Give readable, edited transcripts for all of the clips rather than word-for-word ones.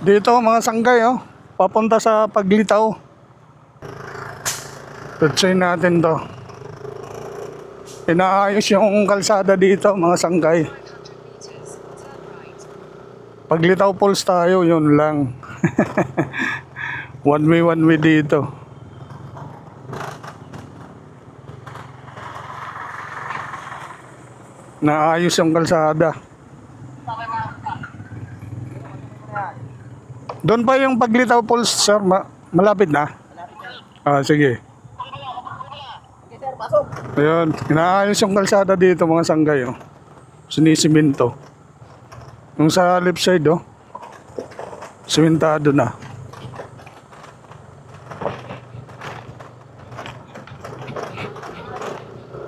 Dito mga sanggay oh, papunta sa Paglitaw. Tutsuin natin to. Inaayos yung kalsada dito mga sanggay. Paglitaw Falls tayo, yun lang. One way dito. Naayos yung kalsada. Doon pa yung Paglitaw Falls, sir. Malapit na? Ah, sige. Ayun, inaayos yung kalsada dito mga sanggay oh. Sinisiminto. Yung sa left side oh, simentado na.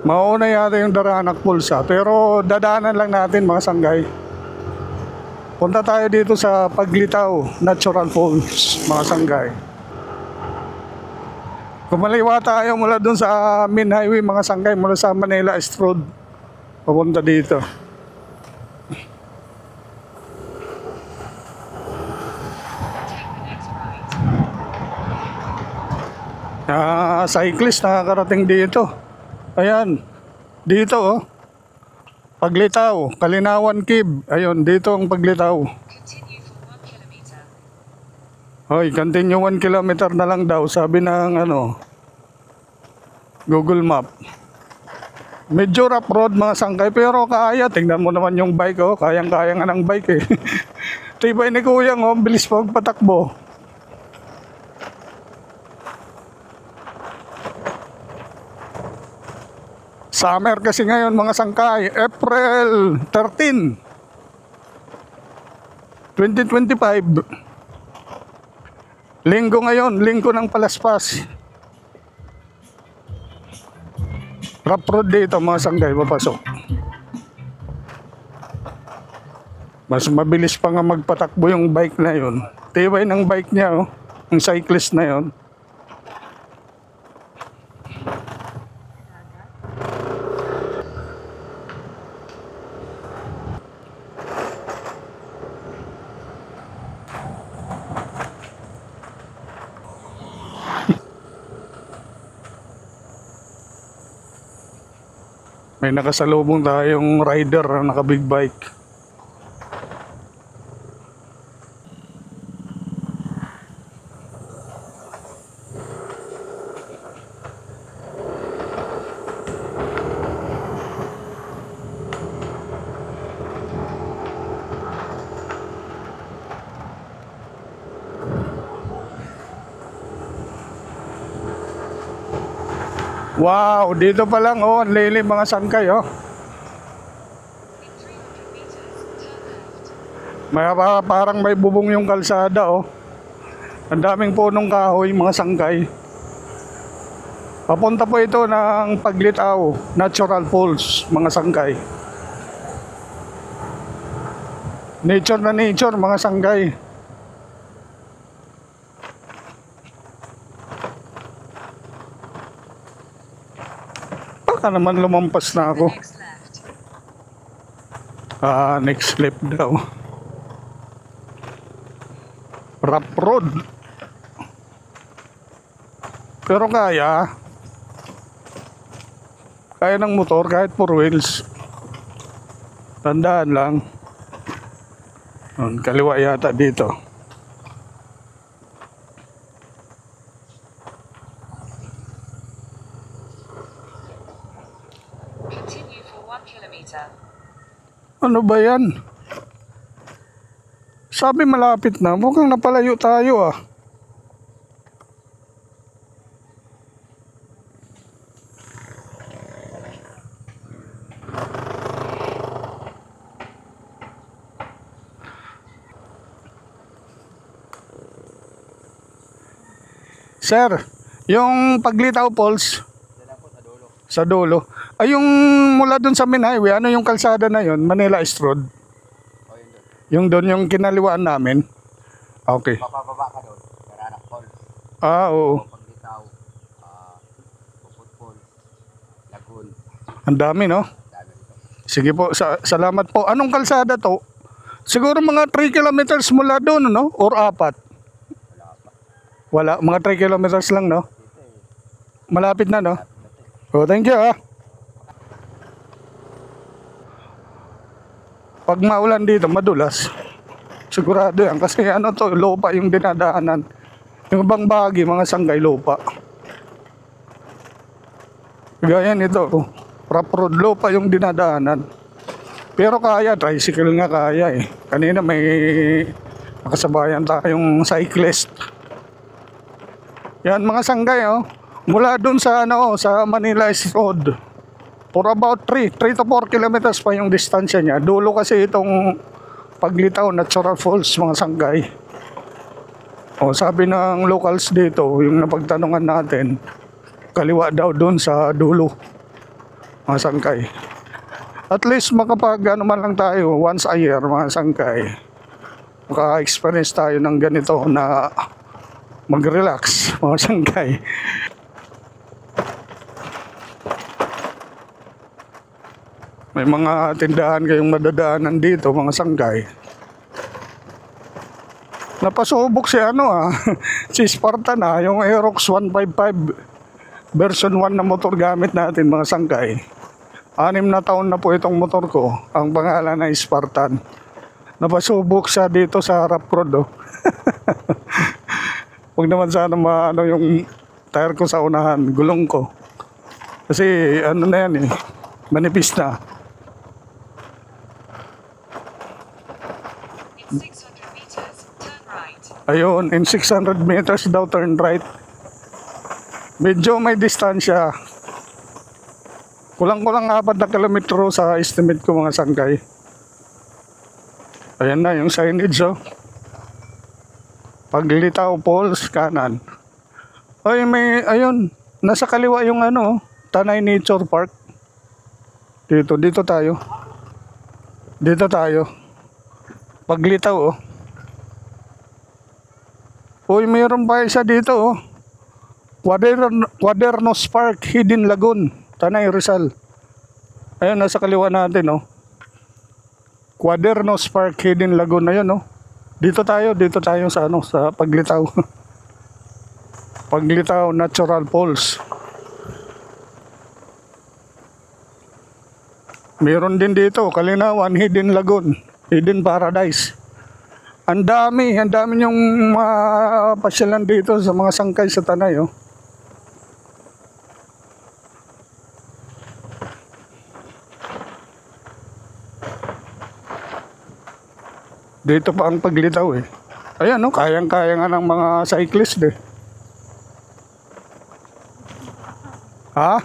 Mauna yata yung Daranac Falls pero dadaanan lang natin mga sanggay. Punta tayo dito sa Paglitaw Natural Falls mga sanggay. Kumaliwa tayo mula dun sa main highway mga sanggay, mula sa Manila East Road papunta dito. Cyclist nakakarating dito. Ayan, dito oh, Paglitaw, Kalinawan Cave. Ayun, dito ang Paglitaw. Hoy, continue 1 kilometer na lang daw, sabi ng ano, Google Map. Medyo rough road mga sanggay, pero kaya. Tingnan mo naman yung bike oh, kayang-kaya nga ng bike eh. Tibay ni Kuyang oh, bilis pagpatakbo. Summer kasi ngayon mga sangkay, April 13, 2025. Linggo ngayon, linggo ng Palaspas. Rough road dito mga sangkay, papasok. Mas mabilis pa nga magpatakbo yung bike na yun. Tibay ng bike niya oh, yung cyclist na yun. May nakasalubong tayong rider na naka-big bike. Wow, dito pa lang oh, ang lilim mga sangkay oh. Parang may bubong yung kalsada oh. Ang daming punong kahoy mga sangkay. Papunta po ito ng Paglitaw Natural Falls mga sangkay. Nature na nature mga sangkay. Baka naman lumampas na ako. Next left daw. Rough road. Pero kaya ng motor kahit 4 wheels. Tandaan lang. Kaliwa yata dito. Ano ba yan? Sabi malapit na, mukhang napalayo tayo ah. Sir, yung Paglitaw Falls sa dulo. Ay yung mula dun sa main highway, ano yung kalsada na yun? Manila East Road. Yung doon yung kinaliwaan namin. Okay. Papababa ka doon, Daranac Falls. Oo. Paglitaw, Puput Falls, Lagoon. Ang dami no? Dami dito. Sige po, salamat po. Anong kalsada to? Siguro mga 3 kilometers mula doon, no? Or 4? Wala pa. Wala, mga 3 kilometers lang, no? Dito eh. Malapit na, no? Lapit na to eh. Oh, thank you, ah. Pag maulan dito, madulas. Sigurado yan. Kasi ano to, lupa yung dinadaanan. Yung ibang bahagi, mga sanggay, lupa. Gaya nito, oh. Rough road, lupa yung dinadaanan. Pero kaya, tricycle nga kaya eh. Kanina may nakasabayan tayong cyclist. Yan mga sanggay, oh. Mula dun sa ano, sa Manila East Road. For about 3 to 4 kilometers pa yung distansya niya. Dulo kasi itong Paglitaw Natural Falls, mga sanggay. O sabi ng locals dito, yung napagtanungan natin, kaliwa daw dun sa dulo, mga sanggay. At least makapag ano man lang tayo once a year, mga sanggay, maka-experience tayo ng ganito na mag-relax, mga sanggay. May mga tindahan kayong madadaanan dito, mga sanggay. Napasubok si ano si Spartan yung Aerox 155 version 1 na motor gamit natin, mga sanggay. 6 na taon na po itong motor ko. Ang pangalan ay Spartan. Napasubok siya dito sa rough road, oh. Huwag naman sana maano yung tire ko sa unahan, gulong ko. Kasi ano na yan eh, manipis na. In 600 meters, turn right. Ayun, in 600 meters daw turn right. Medyo may distansya. Kulang-kulang 4 na kilometro sa estimate ko, mga sanggay. Ayan na yung signage, oh. Paglitaw Falls, kanan. Ay, may, ayun, nasa kaliwa yung ano, Tanay Nature Park. Dito tayo. Dito tayo. Paglitaw, oh. Uy, mayroon pa isa dito, oh. Quadernos Park, Hidden Lagoon, Tanay Rizal. Ayun, nasa kaliwa natin, oh. Quadernos Park, Hidden Lagoon, ayun, oh. Dito tayo sa ano, sa Paglitaw. Paglitaw Natural Falls. Meron din dito, Kalinawan, Hidden Lagoon, Hidden Paradise. Ang dami yung pasyalan dito sa mga sangkay sa Tanay, oh. Dito pa ang Paglitaw eh. Ayan, no, kayang-kaya nga ng mga cyclist eh. Ha?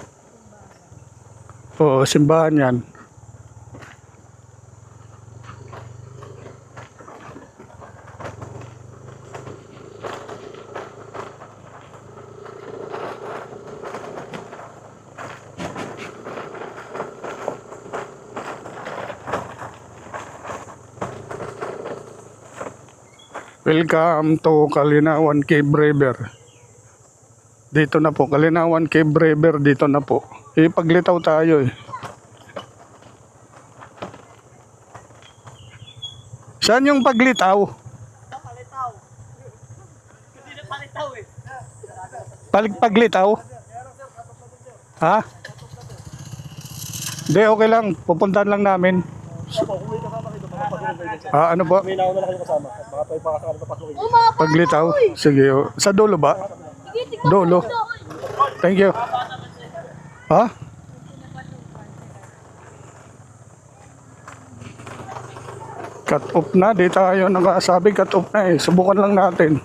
Oo, simbahan yan. Welcome to Kalinawan Cave River. Dito na po, Kalinawan Cave River, dito na po. Paglitaw tayo eh. Saan yung Paglitaw? Palitaw. Hindi na palitaw eh. Paglitaw? Ha? Hindi, okay lang. Pupuntahan lang namin. Ano po? May nauna na kayo kasama. Baka tayo baka sakali papasukin. Paglitaw? Sige. Sa dulo ba? Dulo. Thank you. Ha? Cut off na. Di tayo nakasabi cut off na eh. Subukan lang natin.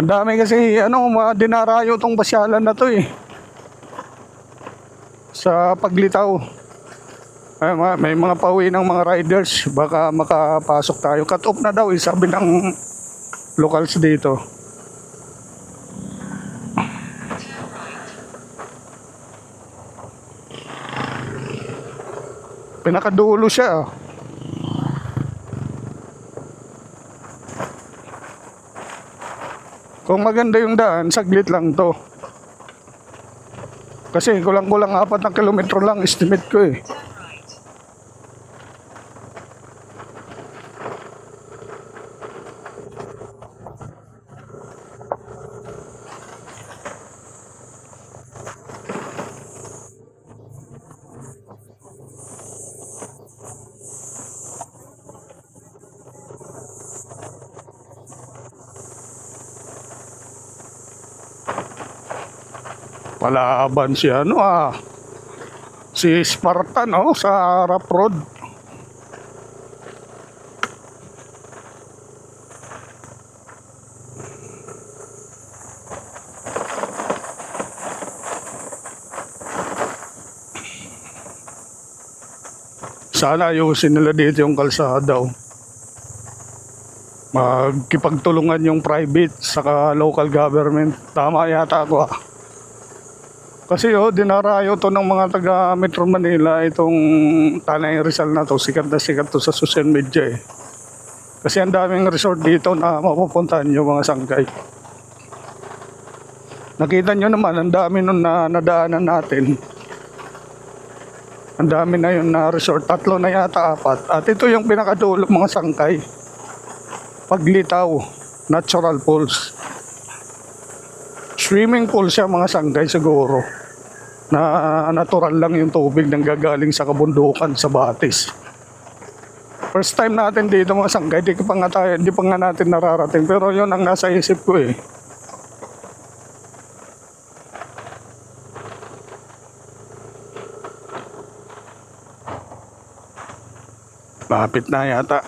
Ang dami kasi dinarayo tong pasyalan na to eh. Sa Paglitaw. Ay, may mga pauwi ng mga riders. Baka makapasok tayo. Cut off na daw eh. Sabi ng locals dito. Pinakadulo siya. Kung maganda yung daan, saglit lang to. Kasi kulang-kulang 4 na kilometro lang estimate ko eh. Kalaban si ano si Spartan sa Rough Road. Sana ayusin nila dito yung kalsada. Magkipagtulungan yung private saka local government. Tama yata ako Kasi dinarayo to ng mga taga Metro Manila itong Tanay Rizal na to. Sikat na sikat to sa social media Kasi ang daming resort dito na mapupuntahan yung mga sangkay. Nakita nyo naman, ang dami nun na nadaanan natin. Ang dami na yun na resort, 3 na yata 4. At ito yung pinakadulo mga sangkay. Paglitaw, natural pools. Swimming pool siya mga sangkay siguro. Na natural lang yung tubig nang gagaling sa kabundukan sa Batis. First time natin dito mga sangkay, di pa nga natin nararating. Pero yun ang nasa isip ko Lapit na yata.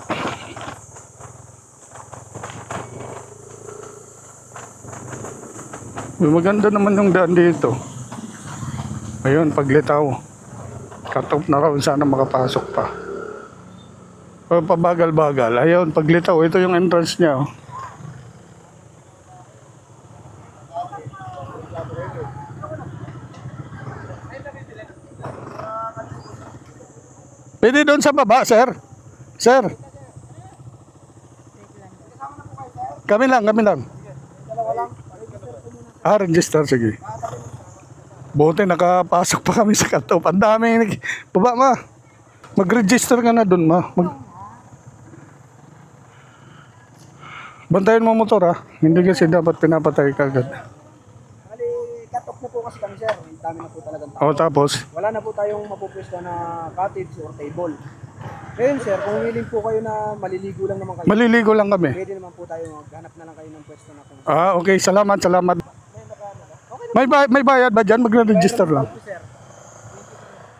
Maganda naman yung daan dito. Ayun, paglitaw. Cut off na raw, sana makapasok pa. Pabagal-bagal. Ayun, paglitaw. Ito yung entrance niya. Pwede doon sa baba, sir. Sir. Kami lang. Register, sige. Buti nakapasok pa kami sa cut-off. Ang dami. Baba ma. Mag-register ka na doon ma. Bantayan mo motor Hindi kasi dapat pinapatay ka agad. Bali, cut-off na po kasi kami sir. Ang dami na po talagang tao. Tapos? Wala na po tayong mapupwesto na cottage or table. Ngayon sir, kung willing po kayo na maliligo lang naman kayo. Maliligo lang kami. Pwede naman po tayo maghanap na lang kayo ng pwesto na kung Okay. Salamat. May bayad ba dyan? Magre-register lang.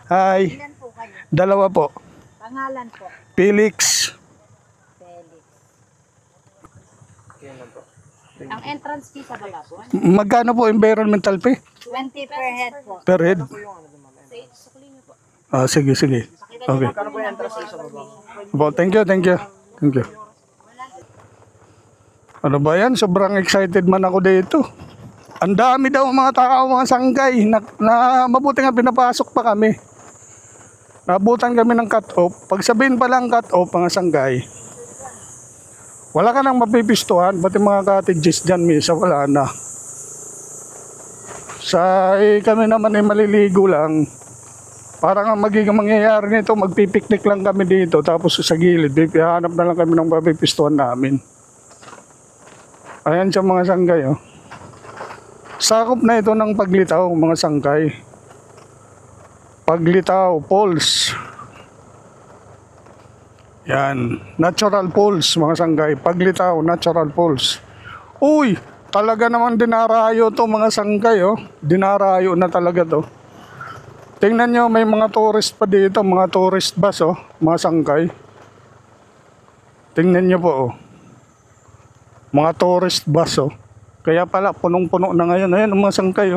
Hi. Ilan po kayo? 2 po. Pangalan po? Felix. Felix. Ang entrance fee sa baba po? Magkano po environmental fee? 20 per head po. Per head? Sige. Okay. Kano po yung entrance sa baba? Thank you. Ano ba yan? Sobrang excited man ako dito. Ang dami daw mga tao, mga sanggay. Na mabuti nga pinapasok pa kami. Nabutan kami ng cut-off. Pag sabihin pa lang cut-off, mga sanggay, wala ka nang mapipistuhan. Pati mga cottages dyan, misa, wala na. Kami naman ay maliligo lang. Parang ang magiging mangyayari nito, magpipiknik lang kami dito. Tapos sa gilid, hanap na lang kami ng mapipistuhan namin. Ayan siya mga sanggay. Sakop na ito ng Paglitaw, mga sangkay. Paglitaw, Falls. Yan, natural falls, mga sanggay. Paglitaw, natural falls. Uy, talaga naman dinarayo to mga sanggay. Dinarayo na talaga to. Tingnan nyo, may mga tourist pa dito, mga tourist bus mga sangkay. Tingnan nyo po mga tourist bus Kaya pala, punong-puno na ngayon. Ayan, mga sangkay,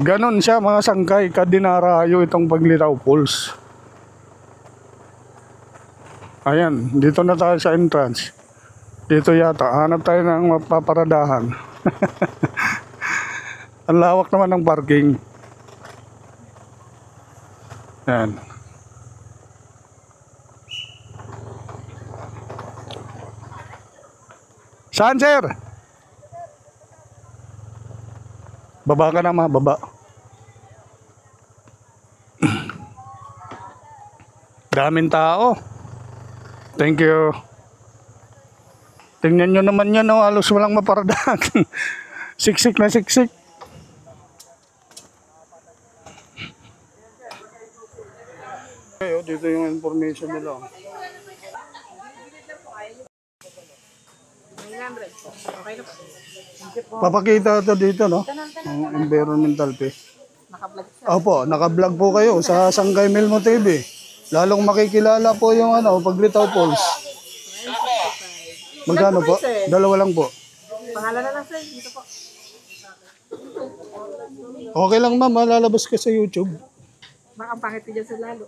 Ganon siya, mga sangkay, kadinarayo itong Paglitaw Falls. Ayan, dito na tayo sa entrance. Dito yata, hanap tayo ng mapaparadahan. Ang lawak naman ng parking. Ayan. Saan, sir? Baba ka na, baba. Daming tao. Thank you. Tingnan nyo naman yan, halos walang maparadahan. Siksik na siksik. Dito yung information nila. Papakita ito dito, no? Ang environmental fee. Opo, naka-vlog po kayo sa Sangay Milmo TV. Lalong makikilala po yung ano, Paglitaw Falls. Magkano po? Dalawa lang po. Pangalan na lang sir, dito po. Okay lang ma'am, lalabas ka sa YouTube. Baka ang pangit dyan sa lalo.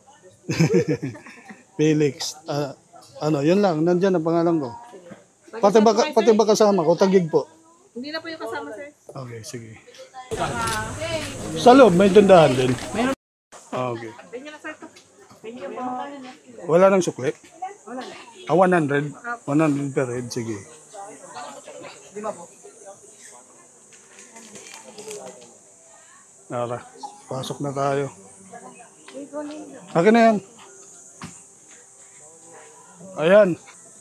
Felix. Ano, yun lang. Nandyan ang pangalan ko. Pati ba kasama ko? Tagig po. Hindi na po yung kasama sir. Okay, sige. Sa loob, may tindahan din. Okay. Tingnan na sir to. Tingnan po. Wala nang sukli? Wala na. 100? 100 per head, sige. Tara, pasok na tayo. Akin na yan. Ayan.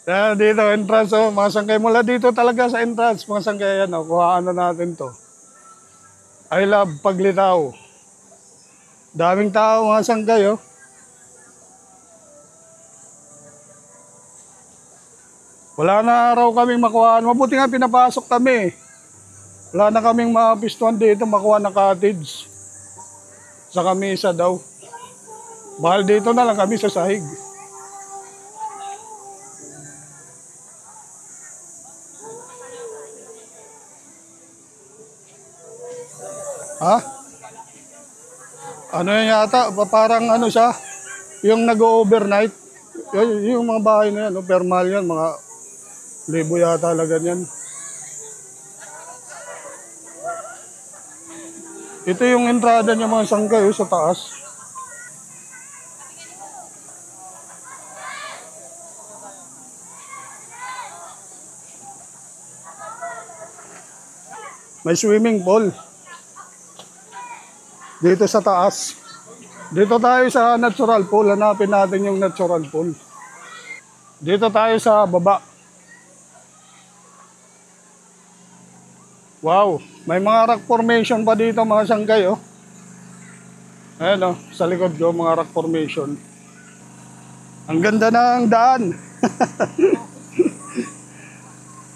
Yan, dito, entrance, oh. Mga sangkay mula dito talaga sa entrance. Mga sangkay, yan, oh. Kuhaan na natin to. I love Paglitaw. Daming tao, mga sangkay, oh. Wala na raw kaming makuhaan. Mabuti nga pinapasok kami. Wala na kaming mapistuhan dito, makuha na cottage. Sa kami isa daw. Bahal dito na lang kami sa sahig. Ha? Ano yan yata? Parang ano siya? Yung nag-overnight. Yung mga bahay na yan, no? Permal yan, mga libo yata talaga yan. Ito yung entrada niya mga sangkay sa taas. May swimming pool. Dito sa taas. Dito tayo sa natural pool. Hanapin natin yung natural pool. Dito tayo sa baba. Wow, may mga rock formation pa dito mga sangkay, oh. Ayan, oh, sa likod ko, mga rock formation. Ang ganda ng daan.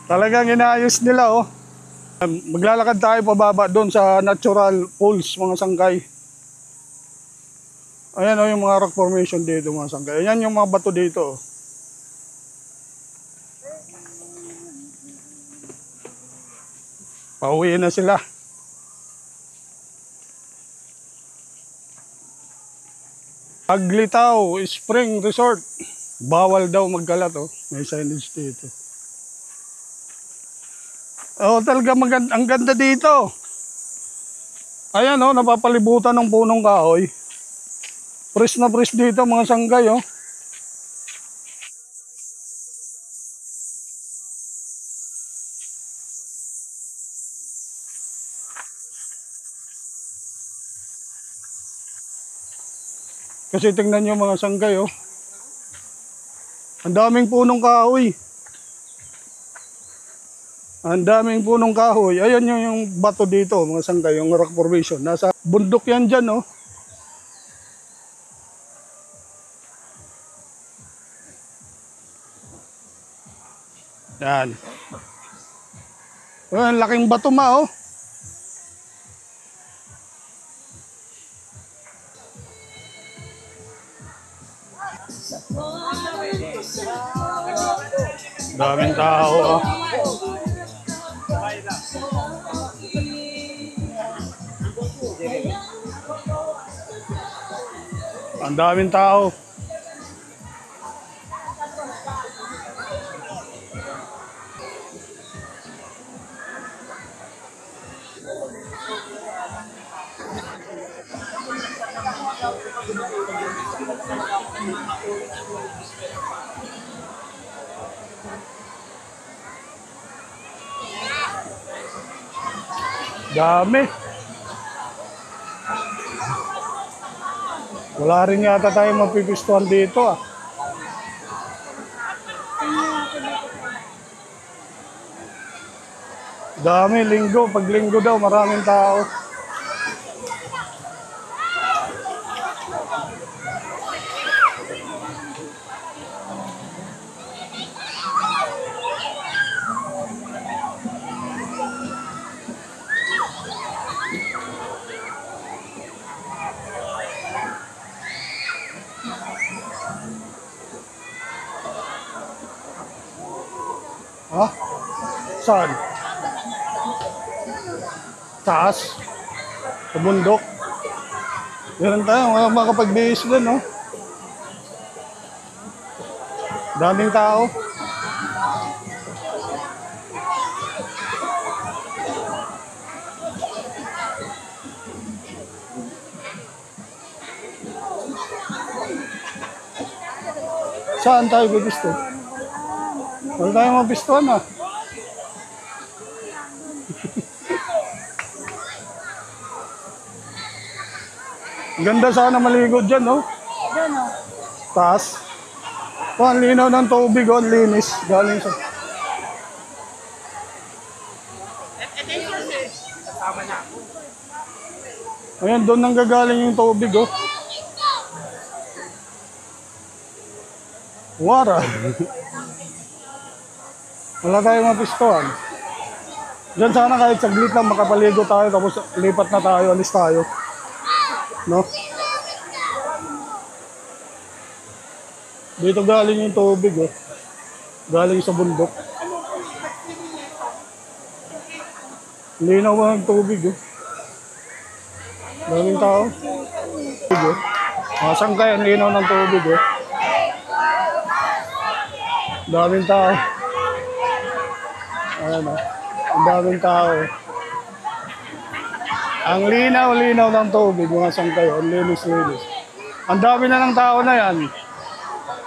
Talagang inayos nila, oh. Maglalakad tayo pababa doon sa natural pools, mga sangkay. Ayan, oh, yung mga rock formation dito, mga sangkay. Ayan yung mga bato dito, oh. Pauwi na sila. Paglitaw Spring Resort. Bawal daw magkalat, oh. May signage dito. Oh, talaga ang ganda dito. Ayan, oh, napapalibutan ng punong kahoy. Fresh na fresh dito mga sanggay, oh. Kasi tingnan nyo mga sanggay, oh. Ang daming punong kahoy. Ang daming punong kahoy. Ayan yung bato dito, mga sanggay, yung rock formation. Nasa bundok yan dyan, oh. Yan. Ayan, laking bato ma, oh. Daming tao, oh. Ang daming tao. Dami. Wala rin yata tayo mapipistuhan dito, ah. Dami, linggo. Pag linggo daw, maraming tao. Ha? Saan? Taas? Sa bundok? Meron tayo, makapag-base doon, no? Daming tao. Saan tayo gusto? Wala tayong mapistuhan, ah. Ganda sana maligo dyan, no? Doon o. Taas. Oh, ang linaw ng tubig, oh, ang linis. Galing sa... Ayan, doon nang gagaling yung tubig, oh. Wara. Wala tayong mapistuhan. Diyan sana kahit saglit lang makapaligo tayo tapos lipat na tayo, alis tayo. No? Dito galing yung tubig, oh. Galing sa bundok. Linaw mo ng tubig, oh. Daming tao. Tubig, oh. Masang kayo, ang linaw ng tubig, oh. Daming tao. Ayan, oh. Ang daming tao. Ang linaw-linaw ng tubig, mga sangkayo. Ang linis-linis. Ang dami na ng tao na yan.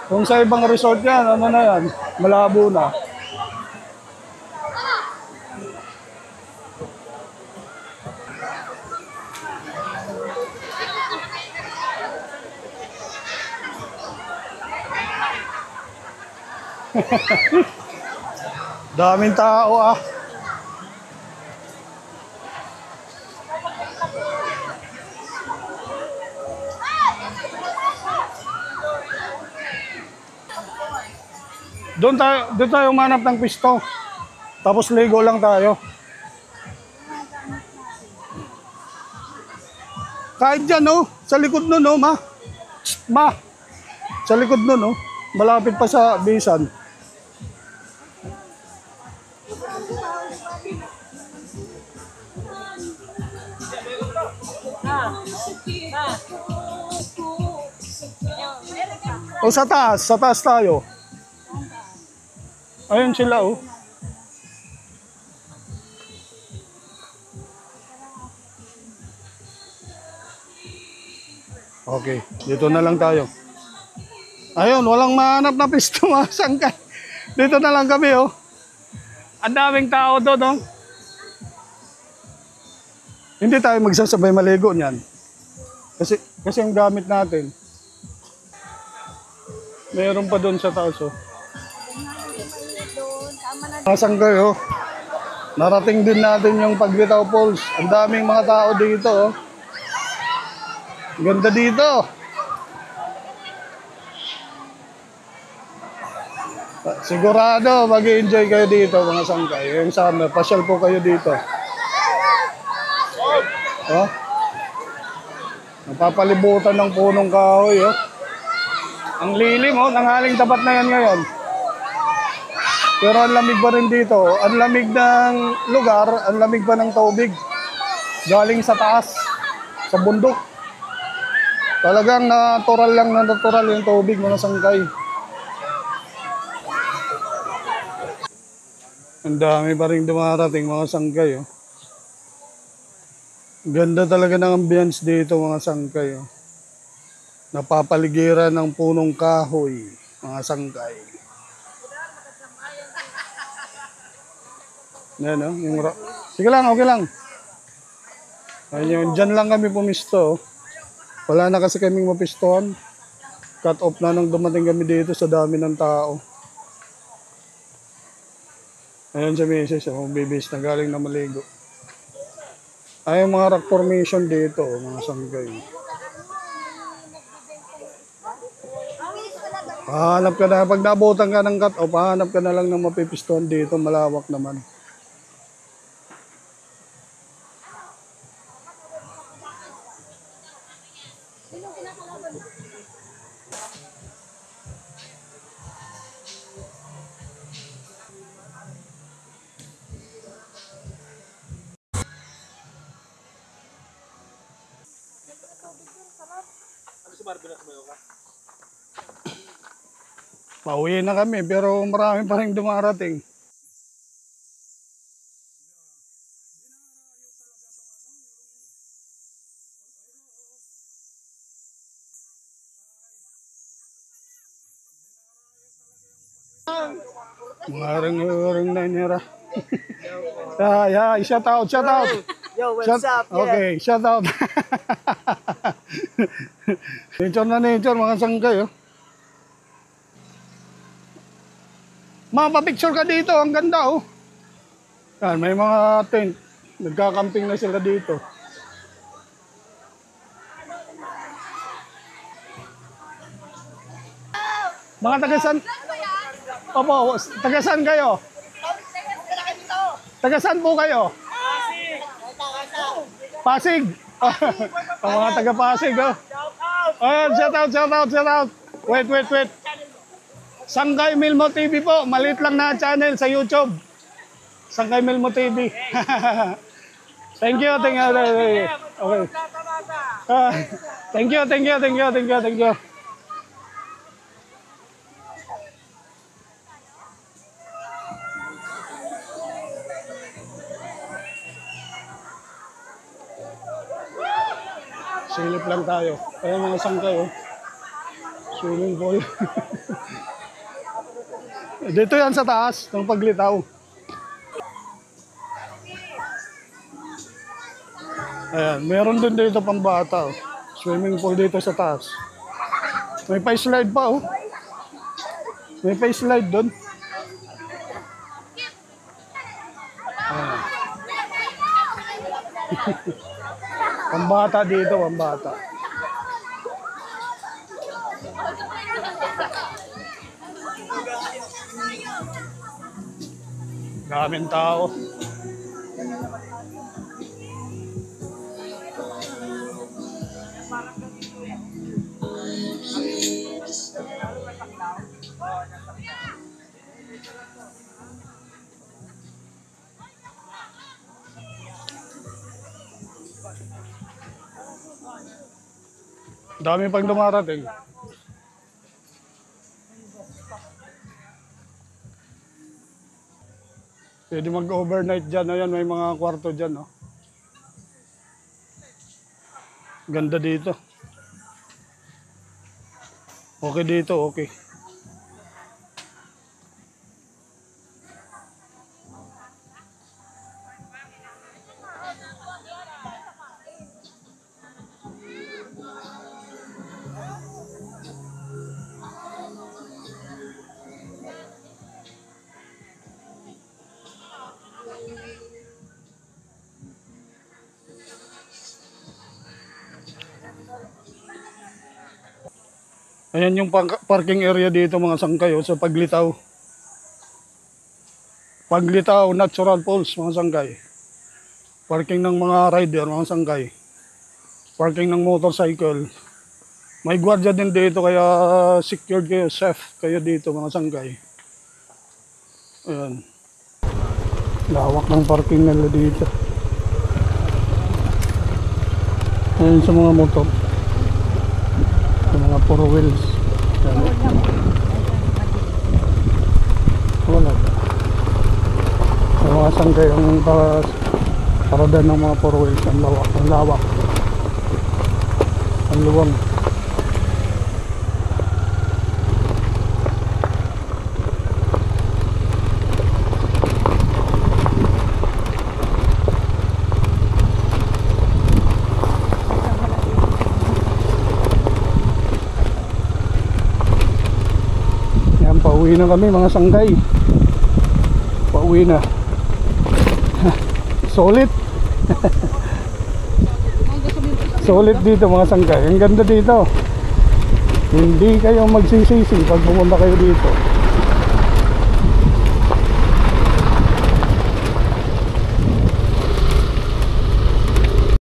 Kung sa ibang resort yan, ano na yan? Malabo na. Daming tao, ah. Doon tayo umanap ng pisto. Tapos ligo lang tayo. Kahit dyan, no? Sa likod nun, no, ma? Ma! Sa likod nun, no? Malapit pa sa bisan. O sa taas tayo. Ayun sila, oh. Okay, dito na lang tayo. Ayun, walang mahanap na pisto, mga sangkay. Dito na lang kami, oh. Ang daming tao doon, oh. Hindi tayo magsasabay maligo niyan. Kasi ang gamit natin. Meron pa doon sa taas, oh. Mga sangkay, oh. Narating din natin yung Paglitaw Falls. Ang daming mga tao dito, oh. Ganda dito. Sigurado mag-enjoy kayo dito, mga sangkay. Yung summer, pasyal po kayo dito. Oh. Napapalibutan ng punong kahoy, oh. Ang lilim, oh. Nanghaling tapat na yan ngayon. Pero ang lamig pa rin dito. Ang lamig ng lugar, ang lamig pa ng tubig. Galing sa taas, sa bundok. Talagang natural yung tubig, mga sangkay. Ang dami pa rin dumarating, mga sangkay, oh. Ganda talaga ng ambience dito, mga sangkay, oh. Napapaligiran ng punong kahoy, mga sangkay. Yan, oh. Sige lang, okay lang. Ayun, dyan lang kami pumisto, oh. Wala na kasi kaming mapistohan. Cut off na nang dumating kami dito sa dami ng tao. Ayun sa misis, oh, bibis na galing na maligo. Ay, mga rock formation dito, mga sanggay. Pahanap ka na, pag nabutan ka ng cut off, pahanap ka na lang ng mapipistohan dito, malawak naman. Pauwi na kami pero marami pa rin dumarating. Marang na nira. Shout out. Yo, what's up? Okay, shout out. Nature na nature, mga sanggay, oh. Mapapicture ka dito, ang ganda, oh. Yan, may mga tent. Nagkakamping na sila dito. Mga tagasan? Opo, tagasan kayo? Tagasan po kayo? Pasig. Ang mga taga Pasig, oh. Ayan, shout out. Wait. Sanggay Milmo TV po. Maliit lang na channel sa YouTube. Sanggay Milmo TV. Thank you. Okay. Thank you. Silip lang tayo. Kaya mga sanggay, oh. Swimming pool. Dito yan sa taas, ng paglitaw. Ayan, meron din dito pang bata, oh. Swimming pool dito sa taas. May pa-slide pa, oh. May pa-slide doon. Ayan. Pambata dito, pambata. Daming tao. Dami pang dumarating. Pwede mag-overnight dyan. Ayan, may mga kwarto dyan. Oh. Ganda dito. Okay dito, okay. Ayan yung parking area dito mga sangkay, oh, sa Paglitaw. Paglitaw Natural Falls mga sangkay. Parking ng mga rider mga sangkay. Parking ng motorcycle. May gwardiya din dito kaya secured kayo, safe kayo dito mga sangkay. Ayan. Lawak ng parking nila dito. Ayan sa mga motor. Mga 4 wheels. Wala. Kawasan kayong parada ng mga 4 wheels. Ang lawak. Ang luwang. Pauwi na kami mga sanggay. Pauwi na. Solid. Solid dito mga sanggay. Ang ganda dito. Hindi kayo magsisisi pag pumunta kayo dito.